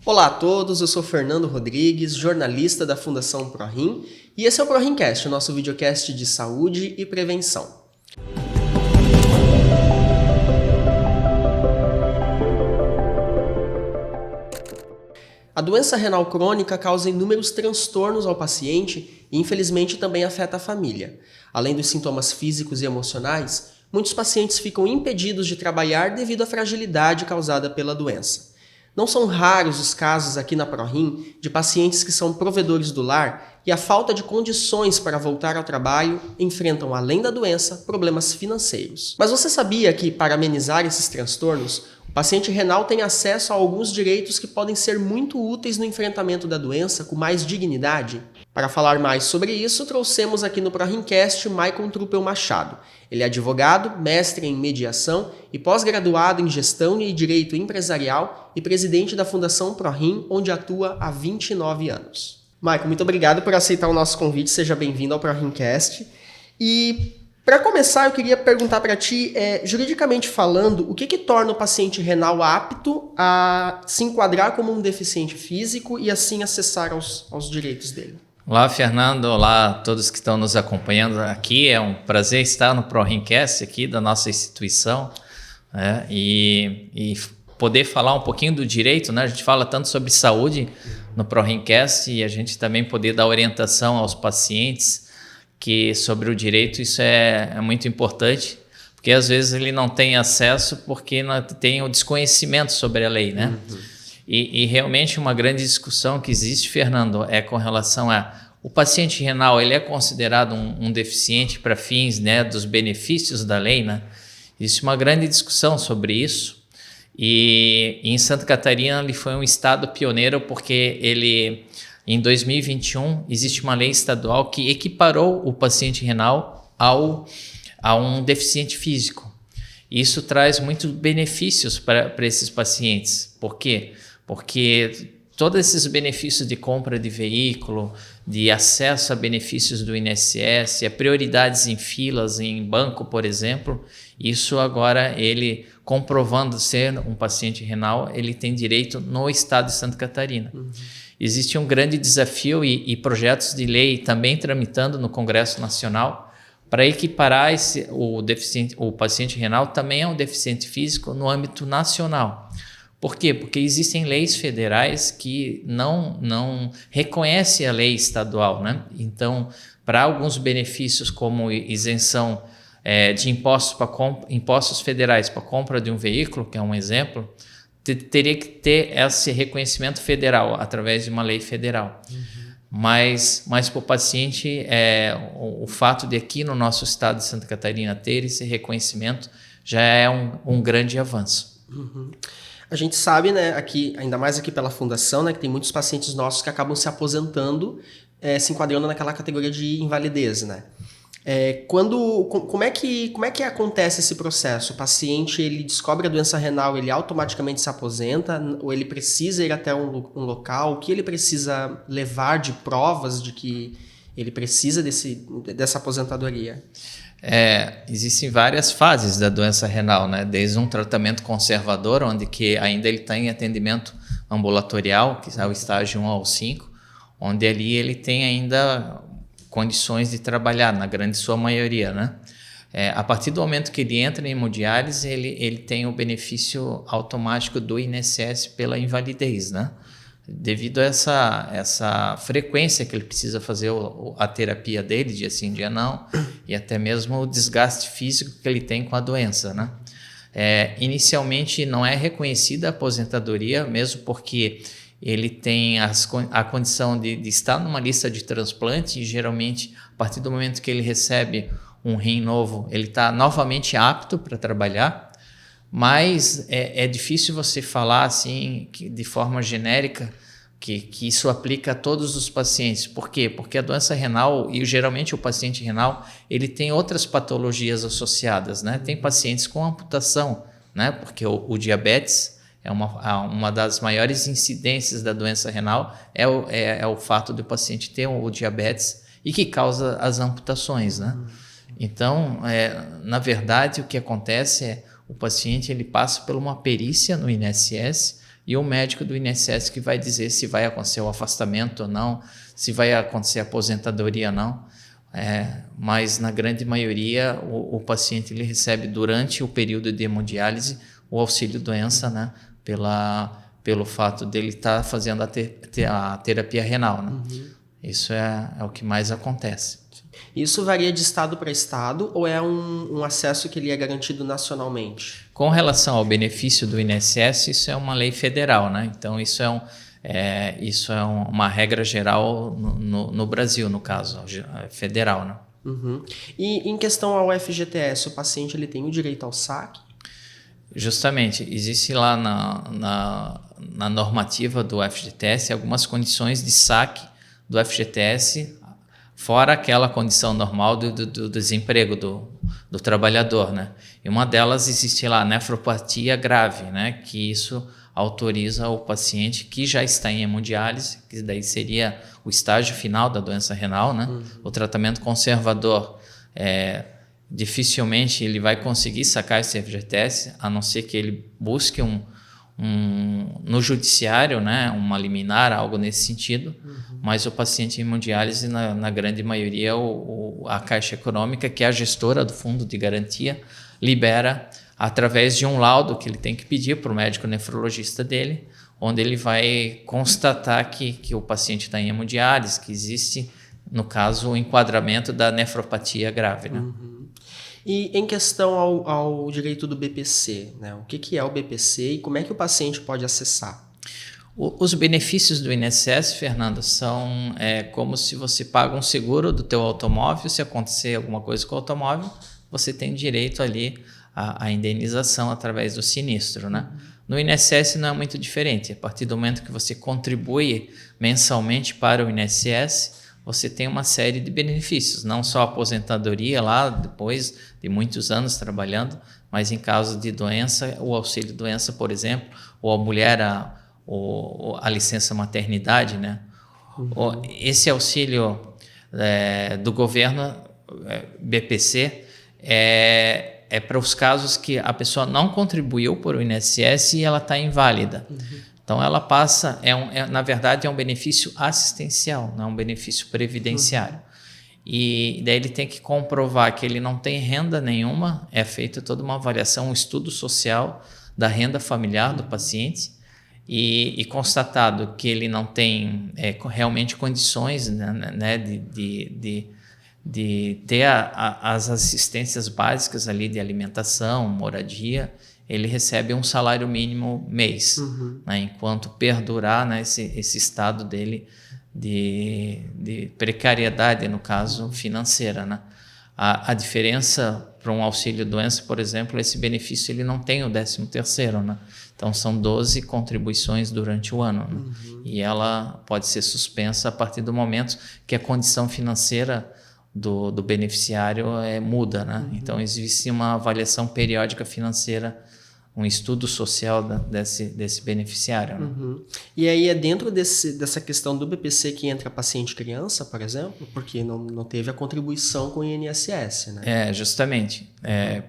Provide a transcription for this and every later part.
Olá a todos, eu sou Fernando Rodrigues, jornalista da Fundação ProRim, e esse é o ProRimcast, o nosso videocast de saúde e prevenção. A doença renal crônica causa inúmeros transtornos ao paciente e, infelizmente, também afeta a família. Além dos sintomas físicos e emocionais, muitos pacientes ficam impedidos de trabalhar devido à fragilidade causada pela doença. Não são raros os casos aqui na ProRim de pacientes que são provedores do lar e a falta de condições para voltar ao trabalho enfrentam, além da doença, problemas financeiros. Mas você sabia que, para amenizar esses transtornos, o paciente renal tem acesso a alguns direitos que podem ser muito úteis no enfrentamento da doença com mais dignidade? Para falar mais sobre isso, trouxemos aqui no ProRimcast Maicon Truppel Machado. Ele é advogado, mestre em mediação e pós-graduado em gestão e direito empresarial e presidente da Fundação ProRim, onde atua há 29 anos. Maicon, muito obrigado por aceitar o nosso convite, seja bem-vindo ao ProRimcast. E para começar, eu queria perguntar para ti, juridicamente falando, o que torna o paciente renal apto a se enquadrar como um deficiente físico e assim acessar aos direitos dele? Olá, Fernando. Olá a todos que estão nos acompanhando aqui. É um prazer estar no ProRimcast aqui da nossa instituição, né? E poder falar um pouquinho do direito, né? A gente fala tanto sobre saúde no ProRimcast e a gente também poder dar orientação aos pacientes que sobre o direito, isso é muito importante, porque às vezes ele não tem acesso porque não tem o desconhecimento sobre a lei, né? Uhum. E realmente uma grande discussão que existe, Fernando, é com relação o paciente renal, ele é considerado um deficiente para fins, né, dos benefícios da lei, né? Existe uma grande discussão sobre isso e em Santa Catarina ele foi um estado pioneiro porque ele, em 2021, existe uma lei estadual que equiparou o paciente renal a um deficiente físico. Isso traz muitos benefícios para esses pacientes. Por quê? Porque todos esses benefícios de compra de veículo, de acesso a benefícios do INSS, a prioridades em filas, em banco, por exemplo, isso agora ele, comprovando ser um paciente renal, ele tem direito no estado de Santa Catarina. Uhum. Existe um grande desafio e projetos de lei também tramitando no Congresso Nacional para equiparar o paciente renal também é um deficiente físico no âmbito nacional. Por quê? Porque existem leis federais que não reconhecem a lei estadual, né? Então, para alguns benefícios como isenção de impostos federais para compra de um veículo, que é um exemplo, teria que ter esse reconhecimento federal através de uma lei federal. Uhum. Mas para o paciente, o fato de aqui no nosso estado de Santa Catarina ter esse reconhecimento já é um grande avanço. Uhum. A gente sabe, né, aqui, ainda mais aqui pela Fundação, né, que tem muitos pacientes nossos que acabam se aposentando, se enquadrando naquela categoria de invalidez, né? Como é que acontece esse processo? O paciente ele descobre a doença renal, ele automaticamente se aposenta ou ele precisa ir até um local? O que ele precisa levar de provas de que ele precisa dessa aposentadoria? Existem várias fases da doença renal, né? Desde um tratamento conservador, onde que ainda ele está em atendimento ambulatorial, que é o estágio 1 ao 5, onde ali ele tem ainda condições de trabalhar, na grande sua maioria, né? A partir do momento que ele entra em hemodiálise, ele tem o benefício automático do INSS pela invalidez, né? Devido a essa frequência que ele precisa fazer a terapia dele, dia sim, dia não, e até mesmo o desgaste físico que ele tem com a doença, né? Inicialmente não é reconhecida a aposentadoria, mesmo porque ele tem a condição de estar numa lista de transplante e geralmente, a partir do momento que ele recebe um rim novo, ele está novamente apto para trabalhar, mas é difícil você falar assim, de forma genérica, que isso aplica a todos os pacientes. Por quê? Porque a doença renal, e geralmente o paciente renal, ele tem outras patologias associadas, né? Tem pacientes com amputação, né? Porque o diabetes é uma das maiores incidências da doença renal, é o fato do paciente ter o diabetes e que causa as amputações, né? Então, na verdade, o que acontece o paciente ele passa por uma perícia no INSS, e o médico do INSS que vai dizer se vai acontecer o afastamento ou não, se vai acontecer a aposentadoria ou não. Mas na grande maioria o paciente ele recebe durante o período de hemodiálise o auxílio doença, né? Pelo fato dele estar fazendo a terapia renal, né? Isso é o que mais acontece. Isso varia de estado para estado ou é um acesso que ele é garantido nacionalmente? Com relação ao benefício do INSS, isso é uma lei federal, né? Então isso é uma regra geral no Brasil, no caso, federal, né? E em questão ao FGTS, o paciente ele tem o direito ao saque? Justamente, existe lá na normativa do FGTS algumas condições de saque do FGTS, fora aquela condição normal do desemprego do trabalhador, né? E uma delas existe lá a nefropatia grave, né? Que isso autoriza o paciente que já está em hemodiálise, que daí seria o estágio final da doença renal, né? O tratamento conservador, dificilmente ele vai conseguir sacar esse FGTS, a não ser que ele busque no judiciário, né, uma liminar, algo nesse sentido, mas o paciente em hemodiálise, na grande maioria, a Caixa Econômica, que é a gestora do fundo de garantia, libera através de um laudo que ele tem que pedir para o médico nefrologista dele, onde ele vai constatar que o paciente está em hemodiálise, que existe, no caso, o enquadramento da nefropatia grave, né? E em questão ao direito do BPC, né? O que é o BPC e como é que o paciente pode acessar? Os benefícios do INSS, Fernando, são como se você paga um seguro do teu automóvel, se acontecer alguma coisa com o automóvel, você tem direito ali à indenização através do sinistro, né? No INSS não é muito diferente. A partir do momento que você contribui mensalmente para o INSS, você tem uma série de benefícios, não só a aposentadoria lá, depois de muitos anos trabalhando, mas em caso de doença, o auxílio doença, por exemplo, ou a mulher, a licença maternidade, né? Esse auxílio do governo, BPC, é para os casos que a pessoa não contribuiu para o INSS e ela está inválida. Então, ela passa, na verdade, é um benefício assistencial, não é um benefício previdenciário. E daí ele tem que comprovar que ele não tem renda nenhuma, é feita toda uma avaliação, um estudo social da renda familiar do paciente e constatado que ele não tem realmente condições, né, de ter as assistências básicas ali de alimentação, moradia, ele recebe um salário mínimo mês, né, enquanto perdurar, né, esse estado dele de precariedade, no caso, financeira, né? A diferença para um auxílio-doença, por exemplo, esse benefício ele não tem o 13º, né? Então, são 12 contribuições durante o ano, né? E ela pode ser suspensa a partir do momento que a condição financeira do beneficiário muda, né? Então, existe uma avaliação periódica financeira, um estudo social desse beneficiário. Né? E aí é dentro dessa questão do BPC que entra paciente criança, por exemplo, porque não teve a contribuição com o INSS, né? Justamente.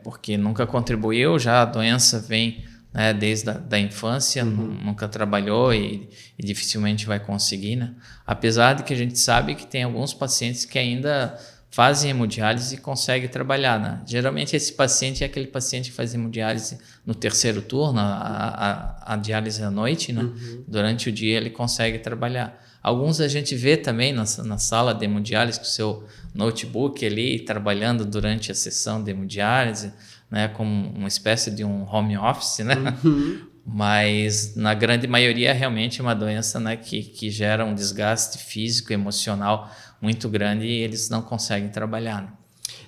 Porque nunca contribuiu, já a doença vem, né, desde a infância, nunca trabalhou e dificilmente vai conseguir, né? Apesar de que a gente sabe que tem alguns pacientes que ainda fazem hemodiálise e conseguem trabalhar, né? Geralmente esse paciente é aquele paciente que faz hemodiálise no 3º turno, a diálise à noite, né? Durante o dia ele consegue trabalhar. Alguns a gente vê também na sala de hemodiálise com o seu notebook ali, trabalhando durante a sessão de hemodiálise, né? Como uma espécie de um home office, né? Mas na grande maioria realmente é uma doença, né, que gera um desgaste físico e emocional muito grande e eles não conseguem trabalhar. Né?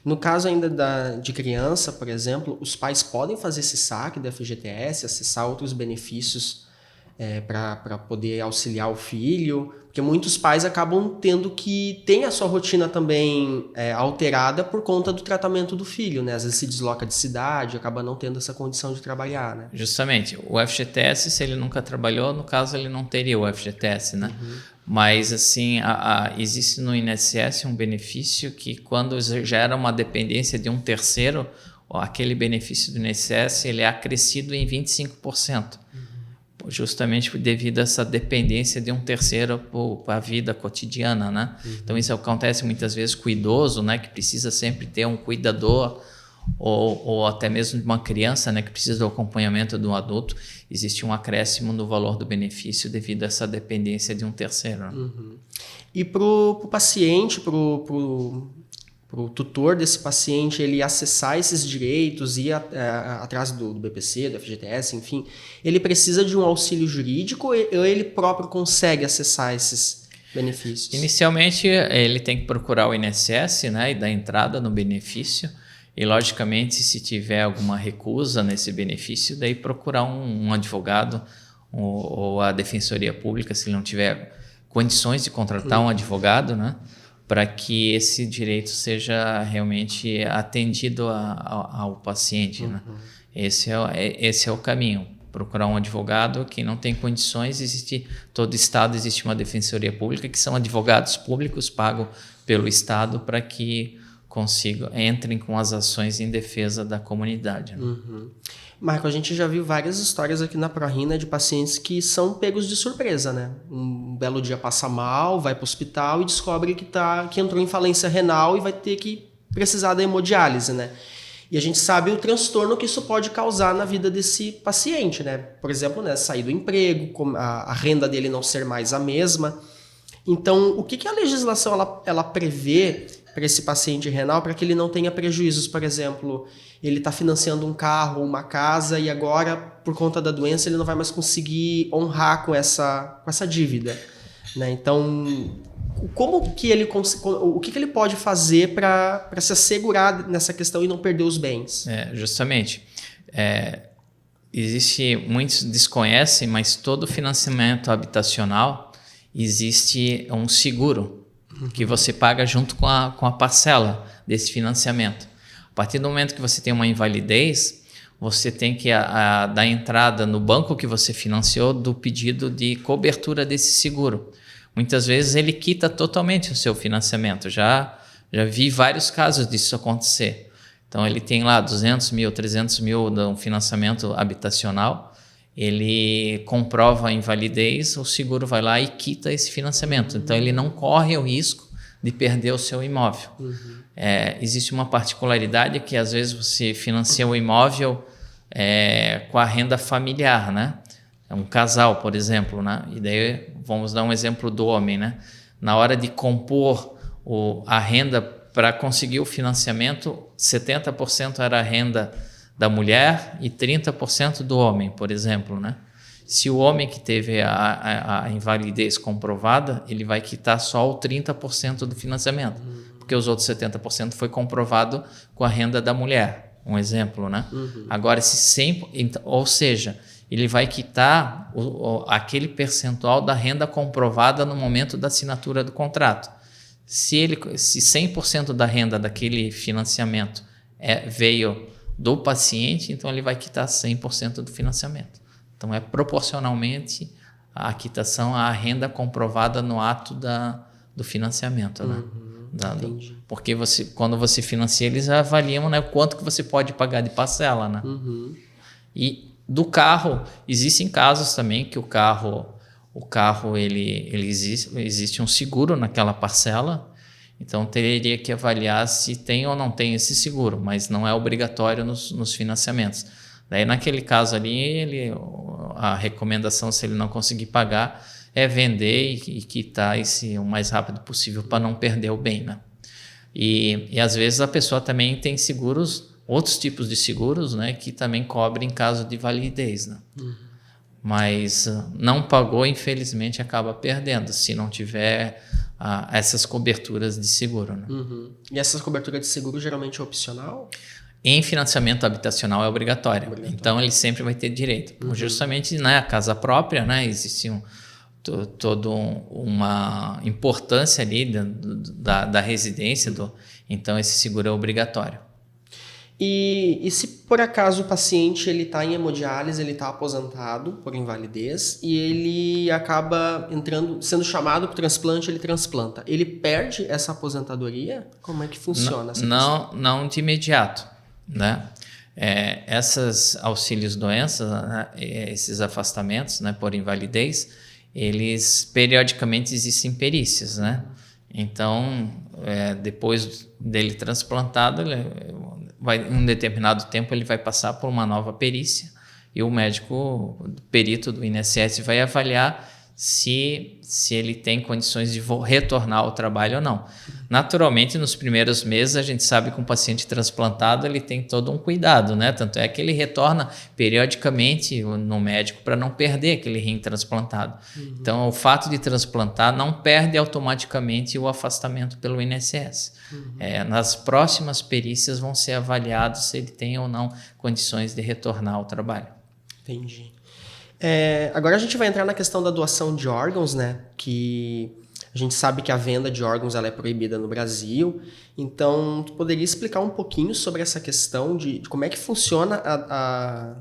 No caso ainda de criança, por exemplo, os pais podem fazer esse saque da FGTS, acessar outros benefícios para poder auxiliar o filho, porque muitos pais acabam tendo que ter a sua rotina também alterada por conta do tratamento do filho, né? Às vezes se desloca de cidade, acaba não tendo essa condição de trabalhar, né? Justamente. O FGTS, se ele nunca trabalhou, no caso ele não teria o FGTS, né? Mas, assim, existe no INSS um benefício que quando gera uma dependência de um terceiro, aquele benefício do INSS ele é acrescido em 25%. justamente devido a essa dependência de um terceiro para a vida cotidiana, né? Então isso acontece muitas vezes com o idoso, né, que precisa sempre ter um cuidador, ou até mesmo de uma criança, né, que precisa do acompanhamento de um adulto. Existe um acréscimo no valor do benefício devido a essa dependência de um terceiro. Né? E para o paciente, para o tutor desse paciente, ele acessar esses direitos, ir atrás do BPC, do FGTS, enfim, ele precisa de um auxílio jurídico ou ele próprio consegue acessar esses benefícios? Inicialmente, ele tem que procurar o INSS, né, e dar entrada no benefício. E, logicamente, se tiver alguma recusa nesse benefício, daí procurar um advogado ou a Defensoria Pública, se ele não tiver condições de contratar um advogado, né, para que esse direito seja realmente atendido ao paciente. Né? Esse é o caminho. Procurar um advogado. Quem não tem condições, todo estado existe uma Defensoria Pública, que são advogados públicos pagos pelo estado para que entrem com as ações em defesa da comunidade. Né? Marco, a gente já viu várias histórias aqui na ProRim, né, de pacientes que são pegos de surpresa, né? Um belo dia passa mal, vai para o hospital e descobre que entrou em falência renal e vai ter que precisar da hemodiálise, né? E a gente sabe o transtorno que isso pode causar na vida desse paciente, né? Por exemplo, né, sair do emprego, a renda dele não ser mais a mesma. Então, o que a legislação ela prevê para esse paciente renal para que ele não tenha prejuízos? Por exemplo, ele está financiando um carro ou uma casa e agora, por conta da doença, ele não vai mais conseguir honrar com essa dívida. Né? Então, o que ele pode fazer para se assegurar nessa questão e não perder os bens? Justamente. Muitos desconhecem, mas todo financiamento habitacional existe um seguro que você paga junto com a parcela desse financiamento. A partir do momento que você tem uma invalidez, você tem que dar entrada no banco que você financiou do pedido de cobertura desse seguro. Muitas vezes ele quita totalmente o seu financiamento. Já vi vários casos disso acontecer. Então ele tem lá 200 mil, 300 mil de um financiamento habitacional, ele comprova a invalidez, o seguro vai lá e quita esse financiamento. Então ele não corre o risco de perder o seu imóvel. Existe uma particularidade que às vezes você financia o imóvel com a renda familiar, né? É um casal, por exemplo, né? E daí vamos dar um exemplo do homem, né? Na hora de compor a renda para conseguir o financiamento, 70% era a renda da mulher e 30% do homem, por exemplo, né? Se o homem que teve a invalidez comprovada, ele vai quitar só o 30% do financiamento, porque os outros 70% foi comprovado com a renda da mulher, um exemplo, né? Agora, ou seja, ele vai quitar aquele percentual da renda comprovada no momento da assinatura do contrato. Se 100% da renda daquele financiamento veio do paciente, então ele vai quitar 100% do financiamento. Então é proporcionalmente a quitação à renda comprovada no ato do financiamento. Né? Porque quando você financia, eles avaliam, né, o quanto que você pode pagar de parcela. Né? E do carro, existem casos também que o carro ele existe um seguro naquela parcela. Então, teria que avaliar se tem ou não tem esse seguro, mas não é obrigatório nos financiamentos. Daí, naquele caso ali, a recomendação, se ele não conseguir pagar, é vender e quitar o mais rápido possível para não perder o bem. Né? E às vezes, a pessoa também tem seguros, outros tipos de seguros, né, que também cobrem em caso de validez. Né? Mas não pagou, infelizmente, acaba perdendo, se não tiver essas coberturas de seguro. Né? E essas coberturas de seguro geralmente é opcional? Em financiamento habitacional é obrigatório. Então ele sempre vai ter direito. Justamente, né, a casa própria, né, existe toda uma importância ali da residência, então esse seguro é obrigatório. E se por acaso o paciente está em hemodiálise, ele está aposentado por invalidez e ele acaba sendo chamado para o transplante, ele transplanta. Ele perde essa aposentadoria? Como é que funciona essa questão? Não de imediato, né? Esses auxílios-doenças, né, esses afastamentos, né, por invalidez, eles periodicamente existem perícias, né? Então, depois dele transplantado, em um determinado tempo ele vai passar por uma nova perícia e o médico perito do INSS vai avaliar se ele tem condições de retornar ao trabalho ou não. Naturalmente, nos primeiros meses, a gente sabe que um paciente transplantado ele tem todo um cuidado, né? Tanto é que ele retorna periodicamente no médico para não perder aquele rim transplantado. Então, o fato de transplantar não perde automaticamente o afastamento pelo INSS. Nas próximas perícias vão ser avaliados se ele tem ou não condições de retornar ao trabalho. Entendi. Agora a gente vai entrar na questão da doação de órgãos, né? Que a gente sabe que a venda de órgãos ela é proibida no Brasil. Então, tu poderia explicar um pouquinho sobre essa questão de como é que funciona,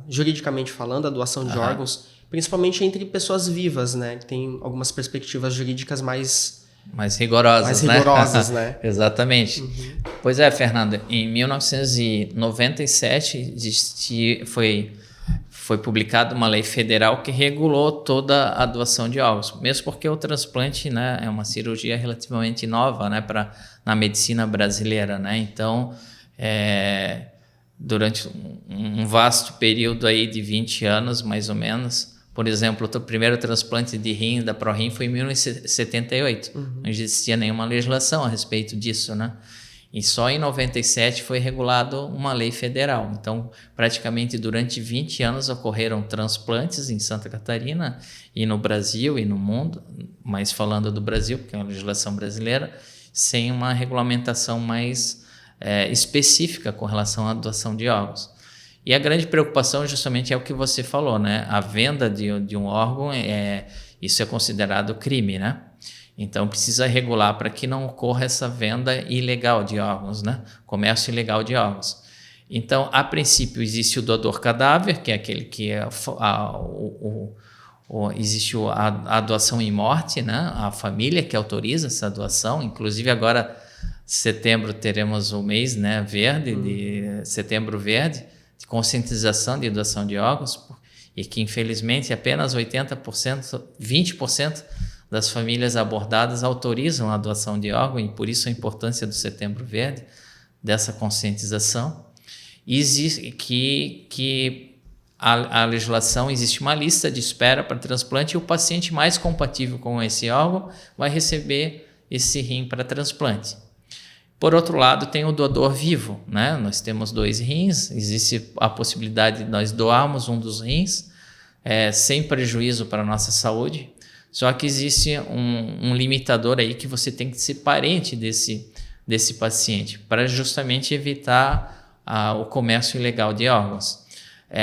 juridicamente falando, a doação de órgãos, principalmente entre pessoas vivas, né? Que tem algumas perspectivas jurídicas mais rigorosas, né? Exatamente. Pois é, Fernanda, em 1997 foi publicada uma lei federal que regulou toda a doação de órgãos, mesmo porque o transplante, né, é uma cirurgia relativamente nova, né, na medicina brasileira, né? Então, durante um vasto período aí de 20 anos, mais ou menos, por exemplo, o primeiro transplante de rim da ProRim foi em 1978. Não existia nenhuma legislação a respeito disso, né? E só em 97 foi regulado uma lei federal. Então, praticamente durante 20 anos ocorreram transplantes em Santa Catarina e no Brasil e no mundo, mas falando do Brasil, porque é uma legislação brasileira, sem uma regulamentação mais específica com relação à doação de órgãos. E a grande preocupação justamente é o que você falou, né? A venda de um órgão, isso é considerado crime, né? Então, precisa regular para que não ocorra essa venda ilegal de órgãos, né? Comércio ilegal de órgãos. Então, a princípio, existe o doador cadáver, que é aquele que existe a doação em morte, né? A família que autoriza essa doação. Inclusive, agora, setembro, teremos o mês, né, verde, de setembro verde, de conscientização de doação de órgãos, e que, infelizmente, apenas 80%, 20% das famílias abordadas autorizam a doação de órgão, e por isso a importância do Setembro Verde, dessa conscientização. Existe que a legislação, existe uma lista de espera para transplante, e o paciente mais compatível com esse órgão vai receber esse rim para transplante. Por outro lado, tem o doador vivo, né? Nós temos 2 rins, existe a possibilidade de nós doarmos um dos rins, sem prejuízo para a nossa saúde. Só que existe um limitador aí que você tem que ser parente desse paciente para justamente evitar o comércio ilegal de órgãos.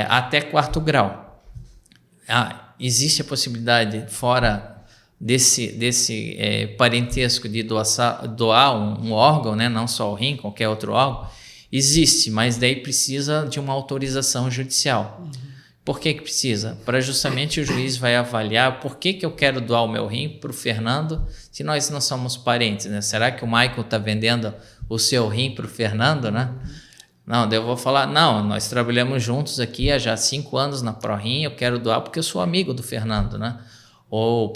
Até 4º grau. Existe a possibilidade, fora desse parentesco, de doar um órgão, né? Não só o rim, qualquer outro órgão. Existe, mas daí precisa de uma autorização judicial. Por que precisa? Para justamente o juiz vai avaliar por que eu quero doar o meu rim para o Fernando se nós não somos parentes, né? Será que o Michael está vendendo o seu rim para o Fernando, né? Não, daí eu vou falar, não, nós trabalhamos juntos aqui há já 5 anos na ProRim, eu quero doar porque eu sou amigo do Fernando, né? Ou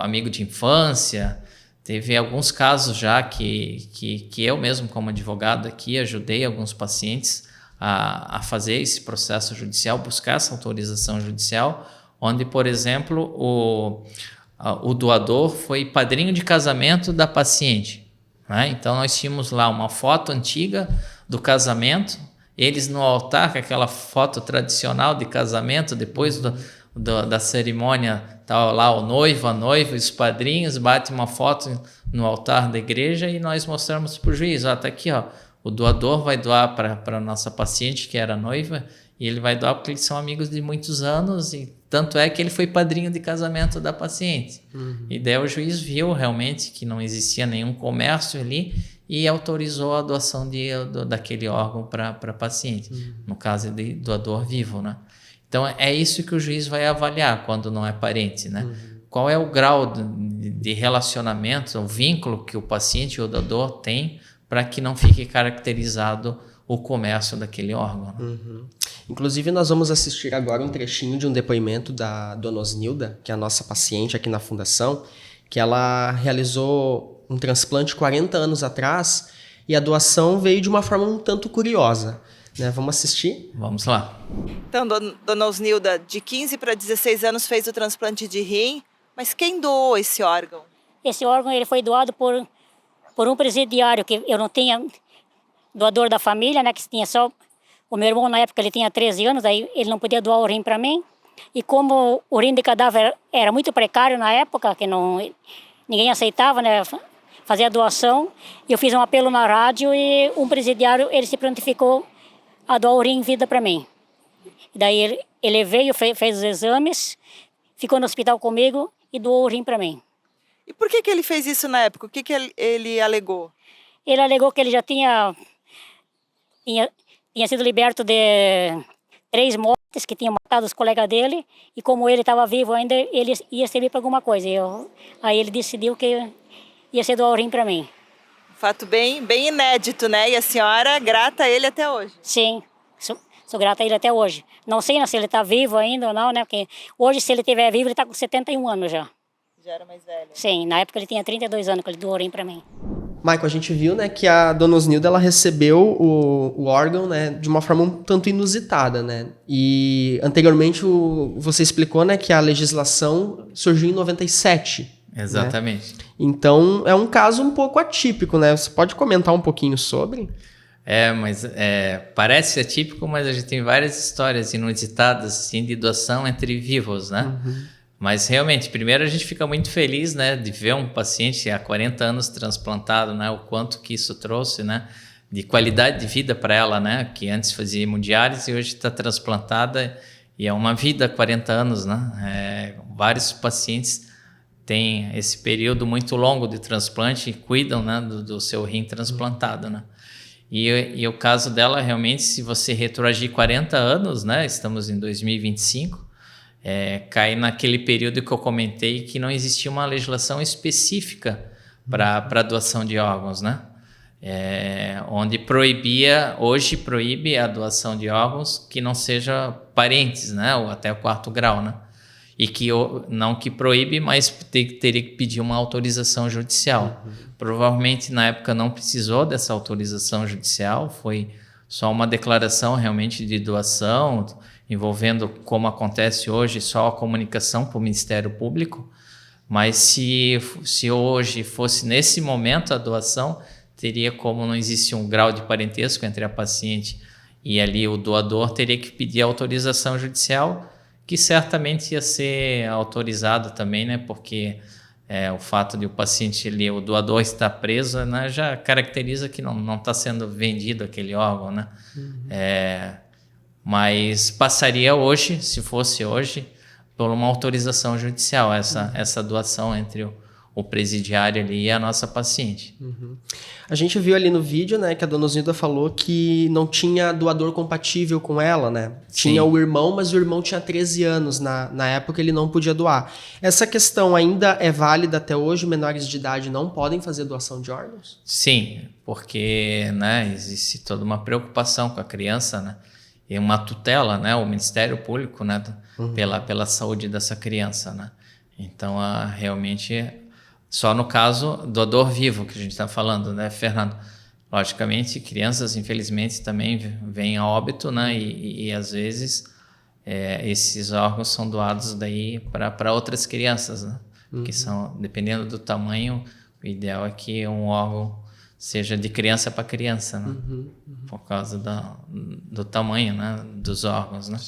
amigo de infância. Teve alguns casos já que eu mesmo, como advogado aqui, ajudei alguns pacientes a fazer esse processo judicial, buscar essa autorização judicial, onde, por exemplo, o doador foi padrinho de casamento da paciente, né? Então, nós tínhamos lá uma foto antiga do casamento, eles no altar, com aquela foto tradicional de casamento, depois da cerimônia, tá lá o noivo, a noiva, os padrinhos, bate uma foto no altar da igreja e nós mostramos para o juiz, tá aqui, o doador vai doar para a nossa paciente, que era noiva, e ele vai doar porque eles são amigos de muitos anos, e tanto é que ele foi padrinho de casamento da paciente. E daí o juiz viu realmente que não existia nenhum comércio ali e autorizou a doação daquele órgão para a paciente, no caso de doador vivo, né? Então, é isso que o juiz vai avaliar quando não é parente, né? Qual é o grau de relacionamento, o vínculo que o paciente e o doador têm para que não fique caracterizado o comércio daquele órgão. Né? Inclusive, nós vamos assistir agora um trechinho de um depoimento da dona Osnilda, que é a nossa paciente aqui na Fundação, que ela realizou um transplante 40 anos atrás e a doação veio de uma forma um tanto curiosa. Né? Vamos assistir? Vamos lá. Então, dona Osnilda, de 15 para 16 anos fez o transplante de rim, mas quem doou esse órgão? Esse órgão ele foi doado por um presidiário, que eu não tinha doador da família, né, que tinha só... O meu irmão, na época, ele tinha 13 anos, aí ele não podia doar o rim para mim. E como o rim de cadáver era muito precário na época, que ninguém aceitava, né, fazer a doação, eu fiz um apelo na rádio e um presidiário, ele se prontificou a doar o rim em vida para mim. Daí ele veio, fez os exames, ficou no hospital comigo e doou o rim para mim. E por que ele fez isso na época? O que ele alegou? Ele alegou que ele já tinha sido liberto de 3 mortes que tinham matado os colegas dele, e como ele estava vivo ainda, ele ia servir para alguma coisa. Aí ele decidiu que ia ser doar o rim para mim. Fato bem inédito, né? E a senhora é grata a ele até hoje? Sim, sou grata a ele até hoje. Não sei, né, se ele está vivo ainda ou não, né? Porque hoje, se ele estiver vivo, ele está com 71 anos já. Já era mais velho? Sim, na época ele tinha 32 anos, que ele doou o rim para mim. Michael, a gente viu, né, que a dona Osnilda, ela recebeu o órgão, né, de uma forma um tanto inusitada, né? E anteriormente você explicou, né, que a legislação surgiu em 97. Exatamente. Né? Então é um caso um pouco atípico, né? Você pode comentar um pouquinho sobre? Mas parece atípico, mas a gente tem várias histórias inusitadas assim, de doação entre vivos, né? Mas realmente, primeiro a gente fica muito feliz, né, de ver um paciente há 40 anos transplantado, né, o quanto que isso trouxe, né, de qualidade de vida para ela, né, que antes fazia hemodiálise e hoje está transplantada e é uma vida há 40 anos, né. Vários pacientes têm esse período muito longo de transplante e cuidam, né, do seu rim transplantado, né. E o caso dela, realmente, se você retroagir 40 anos, né, estamos em 2025, cai naquele período que eu comentei que não existia uma legislação específica para doação de órgãos, né? Onde hoje proíbe a doação de órgãos que não seja parentes, né? Ou até o 4º grau, né? E que não que proíbe, mas teria que pedir uma autorização judicial. Provavelmente na época não precisou dessa autorização judicial, foi só uma declaração realmente de doação, envolvendo, como acontece hoje, só a comunicação para o Ministério Público. Mas se hoje fosse nesse momento a doação, teria, como não existe um grau de parentesco entre a paciente e ali o doador, teria que pedir autorização judicial, que certamente ia ser autorizado também, né? Porque o fato de o paciente ali, o doador estar preso, né, já caracteriza que não está sendo vendido aquele órgão, né? Mas passaria hoje, se fosse hoje, por uma autorização judicial, essa doação entre o presidiário ali e a nossa paciente. A gente viu ali no vídeo, né, que a dona Osnilda falou que não tinha doador compatível com ela, né? Sim. Tinha o irmão, mas o irmão tinha 13 anos. Na época ele não podia doar. Essa questão ainda é válida até hoje? Menores de idade não podem fazer doação de órgãos? Sim, porque, né, existe toda uma preocupação com a criança, né? E uma tutela, né, o Ministério Público, né, pela saúde dessa criança, né? Então, realmente, só no caso doador vivo que a gente está falando, né, Fernando? Logicamente, crianças, infelizmente, também vêm a óbito, né, e às vezes esses órgãos são doados daí para outras crianças, né? Que são, dependendo do tamanho, o ideal é que um órgão seja de criança para criança, né? Por causa do tamanho, né, dos órgãos, né?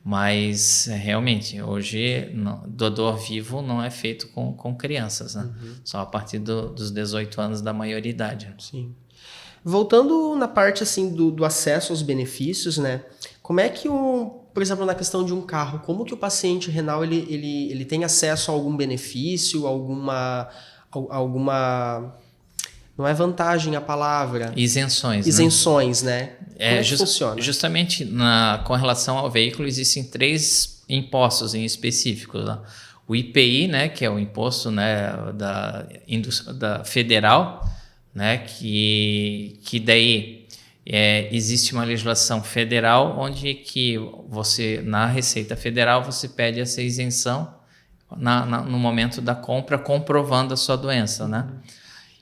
Mas realmente hoje doador vivo não é feito com crianças, né? Só a partir dos 18 anos da maioridade. Sim. Voltando na parte assim do acesso aos benefícios, né? Como é que por exemplo, na questão de um carro, como que o paciente renal ele tem acesso a algum benefício, alguma não é vantagem a palavra. Isenções, né? Como é que funciona? Justamente com relação ao veículo, existem 3 impostos em específico. Né? O IPI, né, que é o imposto, né, da federal, né, que daí existe uma legislação federal onde que você, na Receita Federal, você pede essa isenção no momento da compra, comprovando a sua doença, né?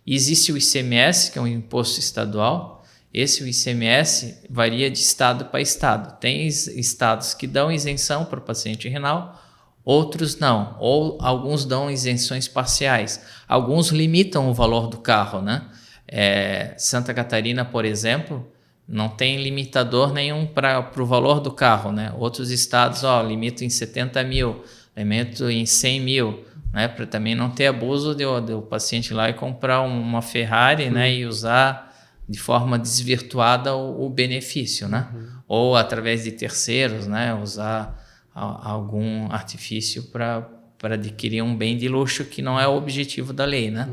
Existe o ICMS, que é um imposto estadual. O ICMS varia de estado para estado. Tem estados que dão isenção para o paciente renal, outros não, ou alguns dão isenções parciais. Alguns limitam o valor do carro, né? Santa Catarina, por exemplo, não tem limitador nenhum para o valor do carro, né? Outros estados limitam em 70 mil, limitam em 100 mil, né? Para também não ter abuso do paciente ir lá e comprar uma Ferrari, né? E usar de forma desvirtuada o benefício, né? Ou através de terceiros, né? Usar algum artifício para adquirir um bem de luxo que não é o objetivo da lei, né?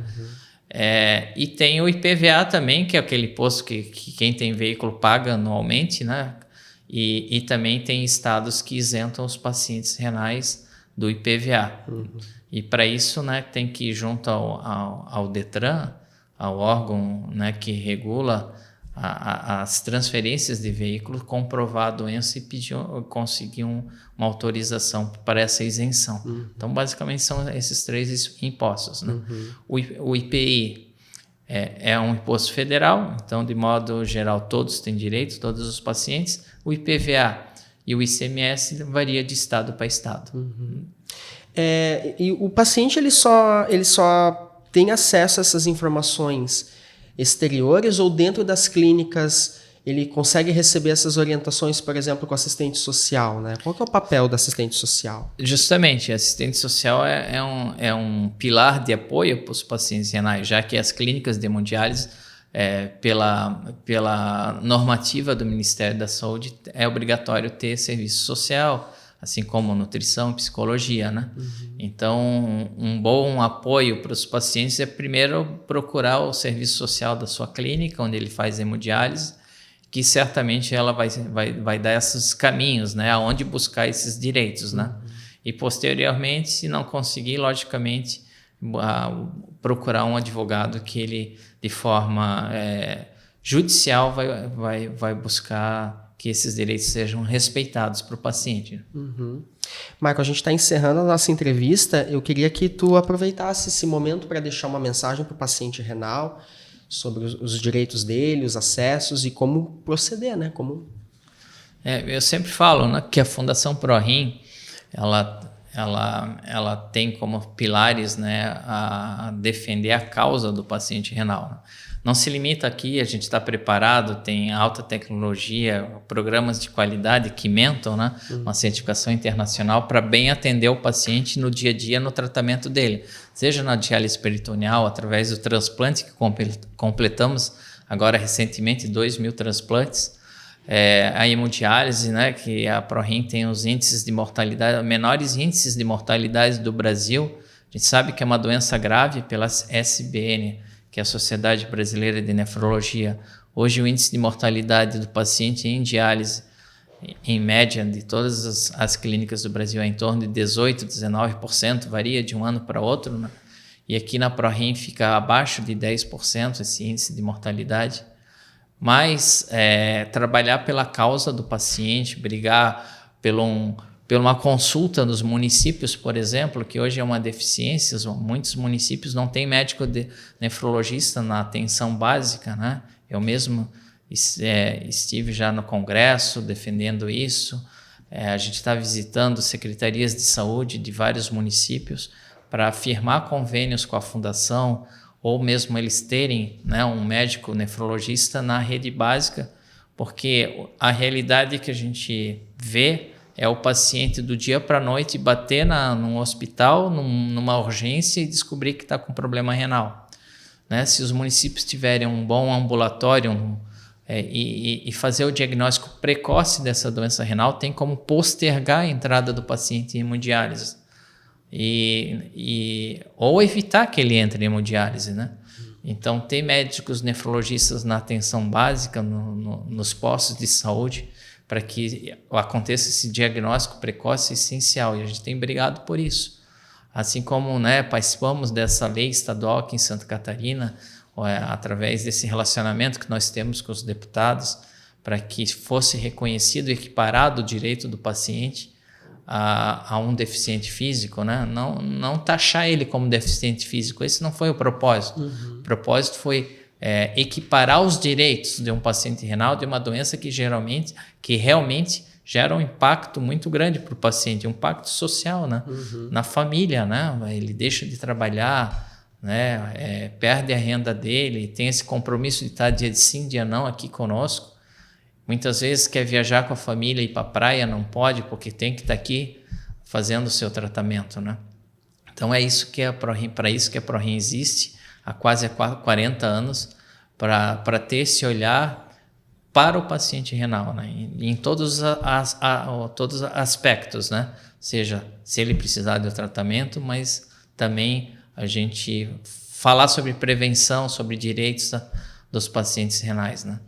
E tem o IPVA também, que é aquele imposto que quem tem veículo paga anualmente, né? E também tem estados que isentam os pacientes renais do IPVA. E para isso, né, tem que ir junto ao Detran, ao órgão, né, que regula as transferências de veículos, comprovar a doença e conseguir uma autorização para essa isenção. Então, basicamente, são esses 3 impostos, né? O IPI é um imposto federal, então, de modo geral, todos têm direito, todos os pacientes. O IPVA e o ICMS varia de estado para estado. E o paciente ele só tem acesso a essas informações exteriores ou dentro das clínicas ele consegue receber essas orientações, por exemplo, com o assistente social, né? Qual que é o papel do assistente social? Justamente, assistente social é um pilar de apoio para os pacientes renais, já que as clínicas de hemodiálise, pela normativa do Ministério da Saúde, é obrigatório ter serviço social, assim como nutrição, psicologia, né? Então, um bom apoio para os pacientes é primeiro procurar o serviço social da sua clínica, onde ele faz hemodiálise, que certamente ela vai dar esses caminhos, né? Aonde buscar esses direitos, né? E posteriormente, se não conseguir, logicamente, procurar um advogado que ele, de forma judicial, vai buscar que esses direitos sejam respeitados para o paciente. Marco, a gente está encerrando a nossa entrevista. Eu queria que tu aproveitasse esse momento para deixar uma mensagem para o paciente renal sobre os direitos dele, os acessos e como proceder, né? Eu sempre falo, né, que a Fundação ProRim, ela tem como pilares, né, a defender a causa do paciente renal. Não se limita aqui, a gente está preparado, tem alta tecnologia, programas de qualidade que mentam, né? Uma certificação internacional para bem atender o paciente no dia a dia, no tratamento dele. Seja na diálise peritoneal, através do transplante, que completamos agora recentemente 2.000 transplantes. A hemodiálise, né? Que a ProRim tem os índices de mortalidade, menores índices de mortalidade do Brasil. A gente sabe que é uma doença grave pela SBN, que é a Sociedade Brasileira de Nefrologia. Hoje o índice de mortalidade do paciente em diálise, em média, de todas as clínicas do Brasil, é em torno de 18%, 19%, varia de um ano para outro, né? E aqui na ProRim fica abaixo de 10% esse índice de mortalidade. Mas trabalhar pela causa do paciente, brigar por uma consulta nos municípios, por exemplo, que hoje é uma deficiência, muitos municípios não têm médico nefrologista na atenção básica, né? Eu mesmo estive já no Congresso defendendo isso. A gente está visitando secretarias de saúde de vários municípios para firmar convênios com a fundação, ou mesmo eles terem, né, um médico nefrologista na rede básica, porque a realidade que a gente vê é o paciente do dia para a noite bater num hospital, numa urgência e descobrir que está com problema renal, né? Se os municípios tiverem um bom ambulatório e fazer o diagnóstico precoce dessa doença renal, tem como postergar a entrada do paciente em hemodiálise ou evitar que ele entre em hemodiálise, né? Então, tem médicos nefrologistas na atenção básica, nos postos de saúde, para que aconteça esse diagnóstico precoce essencial, e a gente tem brigado por isso. Assim como, né, participamos dessa lei estadual aqui em Santa Catarina, através desse relacionamento que nós temos com os deputados, para que fosse reconhecido e equiparado o direito do paciente a um deficiente físico, né? Não taxar ele como deficiente físico, esse não foi o propósito. O propósito foi equiparar os direitos de um paciente renal de uma doença que realmente gera um impacto muito grande para o paciente, um impacto social, né? Na família, né? Ele deixa de trabalhar, né? Perde a renda dele, tem esse compromisso de estar dia sim, dia não aqui conosco. Muitas vezes quer viajar com a família e ir para a praia, não pode, porque tem que estar aqui fazendo o seu tratamento, né? Então é isso que a ProRim, para isso que a ProRim existe há quase 40 anos, para ter esse olhar para o paciente renal, né? Em todos os aspectos, né? Seja se ele precisar de tratamento, mas também a gente falar sobre prevenção, sobre direitos dos pacientes renais, né?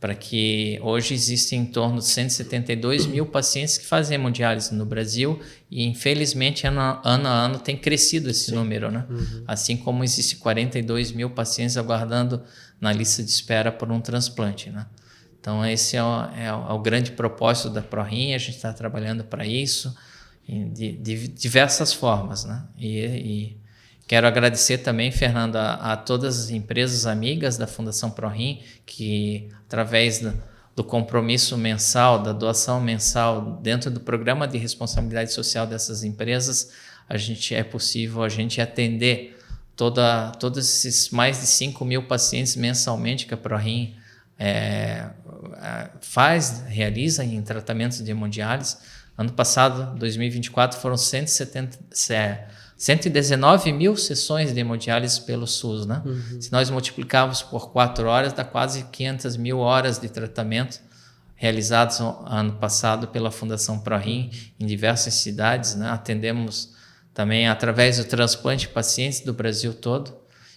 Para que hoje existem em torno de 172 mil pacientes que fazem hemodiálise no Brasil e, infelizmente, ano a ano tem crescido esse número, né? Assim como existe 42 mil pacientes aguardando na lista de espera por um transplante, né? Então, esse é o grande propósito da ProRim, a gente está trabalhando para isso de diversas formas, né? E quero agradecer também, Fernando, a todas as empresas amigas da Fundação ProRim, que através do compromisso mensal, da doação mensal, dentro do programa de responsabilidade social dessas empresas, é possível a gente atender todos esses mais de 5 mil pacientes mensalmente que a ProRim realiza em tratamentos de hemodiálise. Ano passado, 2024, foram 119 mil sessões de hemodiálise pelo SUS, né? Se nós multiplicarmos por 4 horas, dá quase 500 mil horas de tratamento realizados ano passado pela Fundação ProRim em diversas cidades, né? Atendemos também através do transplante pacientes do Brasil todo.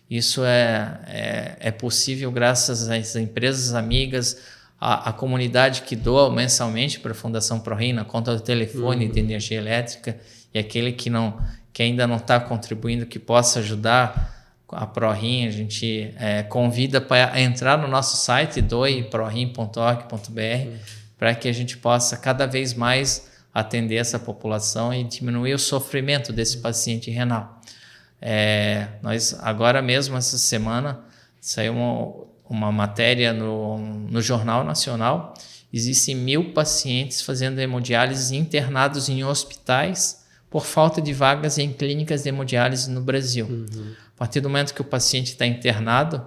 Isso é possível graças às empresas amigas, a comunidade que doa mensalmente para a Fundação ProRim na conta do telefone de energia elétrica, e aquele que ainda não está contribuindo, que possa ajudar a ProRim, a gente convida para entrar no nosso site doeprorim.org.br para que a gente possa cada vez mais atender essa população e diminuir o sofrimento desse paciente renal. Nós agora mesmo, essa semana, saiu uma matéria no Jornal Nacional. Existem 1.000 pacientes fazendo hemodiálise internados em hospitais por falta de vagas em clínicas de hemodiálise no Brasil. A partir do momento que o paciente está internado,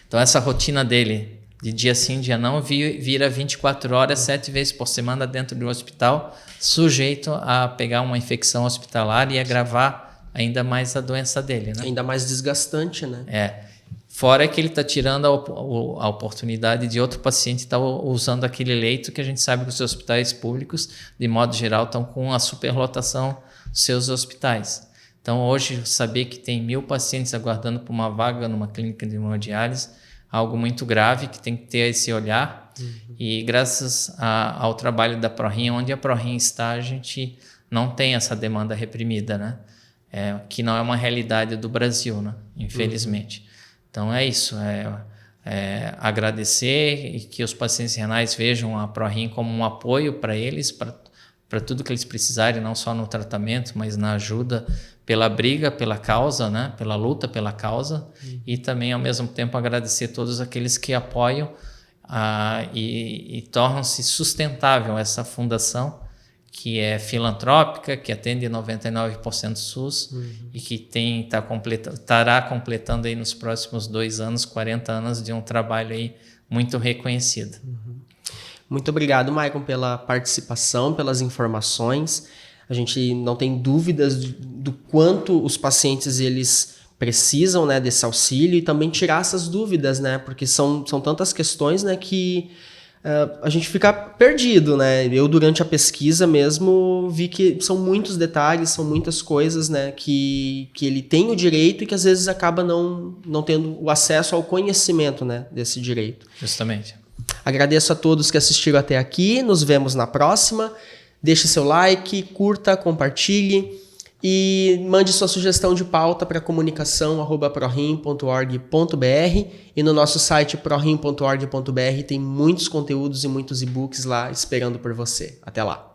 então essa rotina dele, de dia sim, dia não, vira 24 horas, 7 vezes por semana dentro do hospital, sujeito a pegar uma infecção hospitalar e agravar ainda mais a doença dele, né? Ainda mais desgastante, né? Fora que ele está tirando a oportunidade de outro paciente estar usando aquele leito, que a gente sabe que os hospitais públicos, de modo geral, estão com a superlotação dos seus hospitais. Então, hoje, saber que tem 1.000 pacientes aguardando por uma vaga numa clínica de hemodiálise, algo muito grave, que tem que ter esse olhar. E graças ao trabalho da ProRim, onde a ProRim está, a gente não tem essa demanda reprimida, né? Que não é uma realidade do Brasil, né? Infelizmente. Então é isso, agradecer e que os pacientes renais vejam a ProRim como um apoio para eles, para tudo que eles precisarem, não só no tratamento, mas na ajuda, pela briga, pela causa, né? Pela luta pela causa, e também ao mesmo tempo agradecer todos aqueles que apoiam e tornam-se sustentável essa fundação, que é filantrópica, que atende 99% SUS e que estará completando aí nos próximos 2 anos, 40 anos de um trabalho aí muito reconhecido. Muito obrigado, Maicon, pela participação, pelas informações. A gente não tem dúvidas do quanto os pacientes eles precisam, né, desse auxílio, e também tirar essas dúvidas, né, porque são tantas questões, né, que a gente fica perdido, né? Eu, durante a pesquisa mesmo, vi que são muitos detalhes, são muitas coisas, né, que ele tem o direito e que às vezes acaba não tendo o acesso ao conhecimento, né, desse direito. Justamente. Agradeço a todos que assistiram até aqui, nos vemos na próxima. Deixe seu like, curta, compartilhe E mande sua sugestão de pauta para comunicação@prorim.org.br e no nosso site prorim.org.br tem muitos conteúdos e muitos e-books lá esperando por você. Até lá!